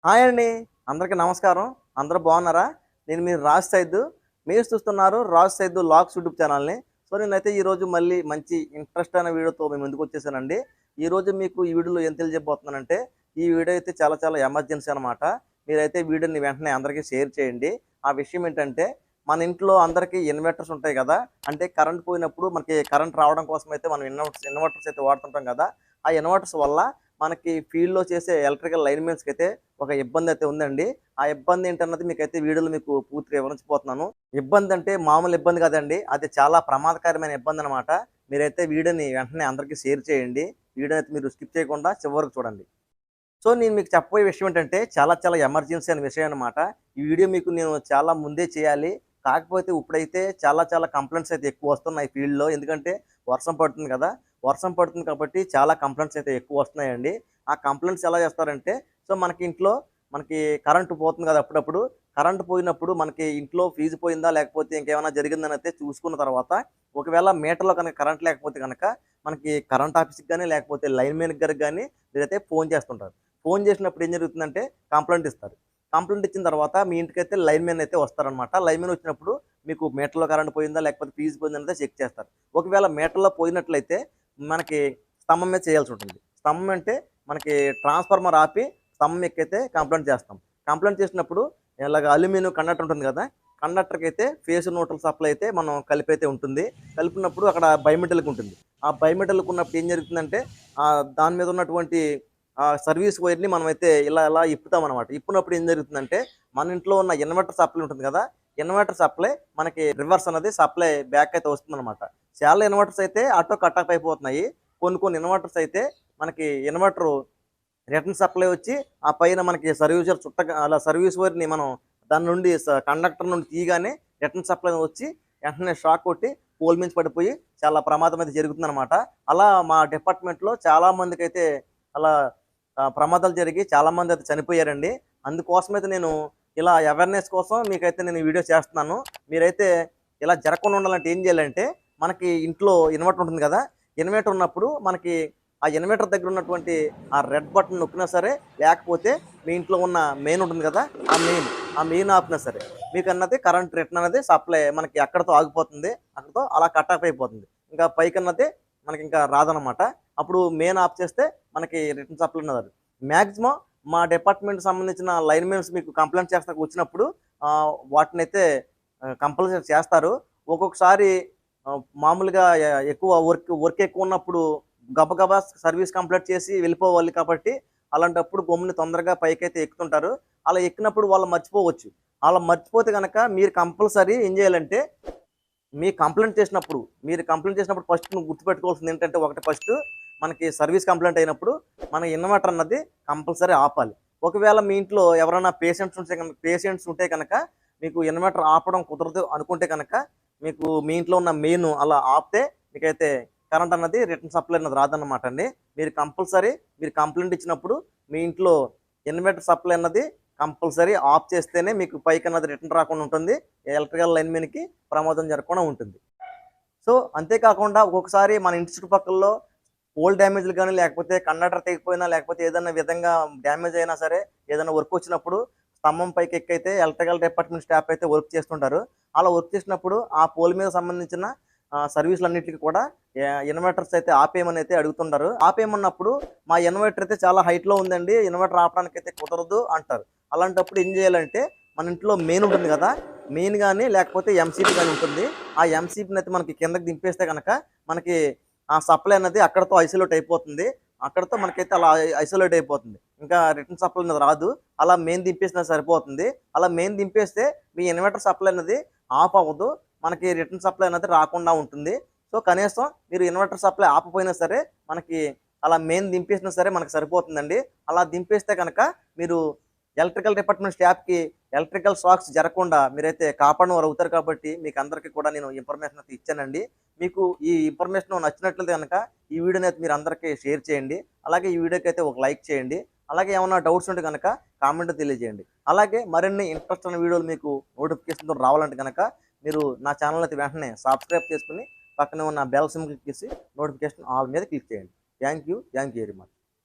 Hi అండి. అందరికీ నమస్కారం. అందరూ బాగున్నారా? నేను మీ రాజ్ సైద్. మీరు చూస్తున్నారు రాజ్ సైద్ లాగ్స్ యూట్యూబ్ ఛానల్‌ని. నేనైతే ఈరోజు మళ్ళీ మంచి ఇంట్రెస్ట్ అయిన వీడియోతో మీ ముందుకొచ్చేసానండి. ఈరోజు మీకు ఈ వీడియోలో ఏం తెలియజేయబోతున్నానంటే, ఈ వీడియో అయితే చాలా చాలా ఎమర్జెన్సీ అనమాట. మీరైతే వీడియోని వెంటనే అందరికీ షేర్ చేయండి. ఆ విషయం ఏంటంటే, మన ఇంట్లో అందరికీ ఇన్వర్టర్స్ ఉంటాయి కదా! అంటే కరెంట్ పోయినప్పుడు మనకి కరెంట్ రావడం కోసం అయితే మనం ఇన్వర్టర్స్ అయితే వాడుతుంటాం కదా! ఆ ఇన్వర్టర్స్ వల్ల మనకి ఫీల్డ్‌లో చేసే ఎలక్ట్రికల్ లైన్‌మెన్స్‌కైతే ఒక ఇబ్బందయితే ఉందండి. ఆ ఇబ్బంది ఏంటన్నది మీకైతే వీడియోలో మీకు పూర్తిగా వివరించబోతున్నాను. ఇబ్బందంటే మామూలు ఇబ్బంది కాదండి. అది చాలా ప్రమాదకరమైన ఇబ్బందనమాట. మీరైతే వీడియోని వెంటనే అందరికీ షేర్ చేయండి. వీడియోని అయితే మీరు స్కిప్ చేయకుండా చివరి వరకు చూడండి. నేను మీకు చెప్పబోయే విషయం ఏంటంటే చాలా చాలా ఎమర్జెన్సీ అయిన విషయం అనమాట. ఈ వీడియో మీకు నేను చాలా ముందే చేయాలి. కాకపోతే ఇప్పుడైతే చాలా చాలా కంప్లెయింట్స్ అయితే ఎక్కువ వస్తున్నాయి ఫీల్డ్‌లో. ఎందుకంటే వర్షం పడుతుంది కదా! వర్షం పడుతుంది కాబట్టి చాలా కంప్లెయింట్స్ అయితే ఎక్కువ వస్తున్నాయండి. ఆ కంప్లెయింట్స్ ఎలా చేస్తారంటే మనకి ఇంట్లో మనకి కరెంట్ పోతుంది కదా! అప్పుడప్పుడు. కరెంట్ పోయినప్పుడు మనకి ఇంట్లో ఫీజు పోయిందా? లేకపోతే ఇంకేమైనా జరిగిందని అయితే చూసుకున్న తర్వాత ఒకవేళ మీటర్‌లో కనుక కరెంట్ లేకపోతే గనక మనకి కరెంట్ ఆఫీస్‌కి గాని లేకపోతే లైన్‌మెన్ గారికి గాని మీరైతే ఫోన్ చేస్తుంటారు. ఫోన్ చేసినప్పుడు ఏం జరుగుతుందంటే కంప్లెయింట్ ఇస్తారు. కంప్లెయింట్ ఇచ్చిన తర్వాత మీ ఇంటికైతే లైన్‌మెన్ అయితే వస్తారనమాట. లైన్‌మెన్ వచ్చినప్పుడు మీకు మీటర్‌లో కరెంట్ పోయిందా? లేకపోతే ఫీజ్ పోయిందా? అనేది చెక్ చేస్తారు. ఒకవేళ మీటర్‌లో పోయినట్లయితే మనకి స్తంభం మీద చేయాల్సుంటుంది. స్తంభం అంటే మనకి ట్రాన్స్‌ఫార్మర్ ఆపి స్తంభం ఎక్కైతే కంప్లెయింట్ చేస్తాం. కంప్లెయింట్ చేసినప్పుడు ఇలాగ అల్యూమినియం కండక్టర్ ఉంటుంది కదా! కండక్టర్‌కైతే ఫేస్ న్యూట్రల్ సప్లై అయితే మనం కలిపైతే ఉంటుంది. కలిపినప్పుడు అక్కడ బైమెటల్‌కి ఉంటుంది. ఆ బైమెటల్‌కి ఉన్నప్పుడు ఏం జరుగుతుందంటే దాని మీద ఉన్నటువంటి సర్వీస్ వైర్‌ని మనమైతే ఇలా ఇలా ఇప్పుతామనమాట. ఇప్పునప్పుడు ఏం జరుగుతుందంటే, మన ఇంట్లో ఉన్న ఇన్వర్టర్ సప్లై ఉంటుంది కదా! ఇన్వర్టర్ సప్లై మనకి రివర్స్ అనేది సప్లై బ్యాక్ అయితే వస్తుందనమాట. చాలా ఇన్వర్టర్స్ అయితే ఆటో కట్ ఆఫ్ అయిపోతున్నాయి. కొన్ని కొన్ని ఇన్వర్టర్స్ అయితే మనకి ఇన్వర్టరు రిటర్న్ సప్లై వచ్చి, ఆ పైన మనకి సర్వీసర్ అలా సర్వీస్ వైర్‌ని మనం దాని నుండి కండక్టర్ నుండి తీయగానే రిటర్న్ సప్లై వచ్చి వెంటనే షాక్ కొట్టి పోల్ మించి పడిపోయి చాలా ప్రమాదం అయితే జరుగుతుందనమాట. అలా మా డిపార్ట్‌మెంట్‌లో చాలా మందికైతే అలా ప్రమాదాలు జరిగి చాలామంది అయితే చనిపోయారండి. అందుకోసమైతే నేను ఇలా అవేర్‌నెస్ కోసం మీకైతే నేను ఈ వీడియో చేస్తున్నాను. మీరైతే ఇలా జరగకుండా ఉండాలంటే ఏం చేయాలంటే, మనకి ఇంట్లో ఇన్వర్టర్ ఉంటుంది కదా! ఇన్వర్టర్ ఉన్నప్పుడు మనకి ఆ ఇన్వర్టర్ దగ్గర ఉన్నటువంటి ఆ రెడ్ బటన్ నొక్కినా సరే, లేకపోతే మీ ఇంట్లో ఉన్న మెయిన్ ఉంటుంది కదా! ఆ మెయిన్ ఆపినా సరే, మీకన్నది కరెంట్ రిటర్న్ అనేది సప్లై మనకి అక్కడితో ఆగిపోతుంది. అక్కడితో అలా కట్ ఆఫ్ అయిపోతుంది. ఇంకా పైకన్నది మనకింకా రాదనమాట. అప్పుడు మెయిన్ ఆఫ్ చేస్తే మనకి రిటర్న్ సప్లై ఉన్నది. మాక్సిమం మా డిపార్ట్‌మెంట్‌కి సంబంధించిన లైన్‌మెన్స్ మీకు కంప్లెయింట్ చేస్తానికి వచ్చినప్పుడు వాటినైతే కంపల్సరీ చేస్తారు. ఒక్కొక్కసారి మామూలుగా ఎక్కువ వర్క్ ఎక్కువ ఉన్నప్పుడు గబగబా సర్వీస్ కంప్లీట్ చేసి వెళ్ళిపోవాలి కాబట్టి, అలాంటప్పుడు గమ్మున తొందరగా పైకైతే ఎక్కుతుంటారు. అలా ఎక్కినప్పుడు వాళ్ళు మర్చిపోవచ్చు. అలా మర్చిపోతే గనక మీరు కంపల్సరీ ఏం చేయాలంటే, మీరు కంప్లెయింట్ చేసినప్పుడు ఫస్ట్ నువ్వు గుర్తుపెట్టుకోవాల్సింది ఏంటంటే, ఒకటి ఫస్ట్ మనకి సర్వీస్ కంప్లెయింట్ అయినప్పుడు మన ఇన్వర్టర్ అన్నది కంపల్సరీ ఆపాలి. ఒకవేళ మీ ఇంట్లో ఎవరైనా పేషెంట్స్ ఉంటే కనుక మీకు ఇన్వర్టర్ ఆపడం కుదరదు అనుకుంటే కనుక మీకు మీ ఇంట్లో ఉన్న మెయిన్ అలా ఆపితే మీకైతే కరెంట్ అన్నది రిటర్న్ సప్లై అన్నది రాదన్నమాట అండి. మీరు కంప్లెయింట్ ఇచ్చినప్పుడు మీ ఇంట్లో ఇన్వర్టర్ సప్లై అన్నది కంపల్సరీ ఆఫ్ చేస్తేనే మీకు పైకన్నది రిటర్న్ రాకుండా ఉంటుంది. ఎలక్ట్రికల్ లైన్‌మెన్‌కి ప్రమాదం జరగకుండా ఉంటుంది. అంతేకాకుండా ఒక్కొక్కసారి మన ఇంటి చుట్టుపక్కల్లో పోల్ డ్యామేజ్‌లు గాని, లేకపోతే కండక్టర్ తెగిపోయినా, లేకపోతే ఏదన్నా విధంగా డ్యామేజ్ అయినా సరే, ఏదైనా వర్క్ వచ్చినప్పుడు స్తంభం పైకెక్కైతే ఎలక్ట్రికల్ డిపార్ట్మెంట్ స్టాఫ్ అయితే వర్క్ చేస్తుంటారు. అలా వర్క్ చేసినప్పుడు ఆ పోల్ మీద సంబంధించిన సర్వీసులన్నిటికి కూడా ఇన్వర్టర్స్ అయితే ఆపేయమని అయితే అడుగుతుంటారు. ఆపేయమన్నప్పుడు మా ఇన్వర్టర్ అయితే చాలా హైట్‌లో ఉందండి. ఇన్వర్టర్ ఆపడానికైతే కుదరదు అంటారు. అలాంటప్పుడు ఏం చేయాలంటే మన ఇంట్లో మెయిన్ ఉంటుంది కదా! మెయిన్ గాని లేకపోతే ఎంసీబీ గాని ఉంటుంది. ఆ ఎంసీబీని అయితే మనకి కిందకి దింపేస్తే గనక మనకి ఆ సప్లై అన్నది అక్కడితో ఐసోలేట్ అయిపోతుంది. అక్కడితో మనకైతే అలా ఐసోలేట్ అయిపోతుంది. ఇంకా రిటర్న్ సప్లై అనేది రాదు. అలా మెయిన్ దింపేసినా సరిపోతుంది. అలా మెయిన్ దింపేస్తే మీ ఇన్వర్టర్ సప్లై అనేది ఆఫ్ అవ్వదు. మనకి రిటర్న్ సప్లై అనేది రాకుండా ఉంటుంది. కనీసం మీరు ఇన్వర్టర్ సప్లై ఆపపోయినా సరే మనకి అలా మెయిన్ దింపేసినా సరే మనకు సరిపోతుందండి. అలా దింపేస్తే కనుక మీరు ఎలక్ట్రికల్ డిపార్ట్మెంట్ స్టాఫ్‌కి ఎలక్ట్రికల్ షాక్స్ జరగకుండా మీరైతే కాపాడినవారు అవుతారు కాబట్టి మీకు అందరికీ కూడా నేను ఇన్ఫర్మేషన్ అయితే ఇచ్చానండి. మీకు ఈ ఇన్ఫర్మేషన్ నచ్చినట్లయితే గనక ఈ వీడియోని అయితే మీరు అందరికీ షేర్ చేయండి. అలాగే ఈ వీడియోకి అయితే ఒక లైక్ చేయండి. అలాగే ఏమన్నా డౌట్స్ ఉంటే గనక కామెంట్ తెలియజేయండి. అలాగే మరిన్ని ఇంట్రెస్ట్ ఉన్న వీడియోలు మీకు నోటిఫికేషన్‌తో రావాలంటే గనక మీరు నా ఛానల్ అయితే వెంటనే సబ్స్క్రైబ్ చేసుకొని పక్కనే ఉన్న బెల్ సింబల్ క్లిక్ చేసి నోటిఫికేషన్ ఆల్ మీద క్లిక్ చేయండి. Thank you very much.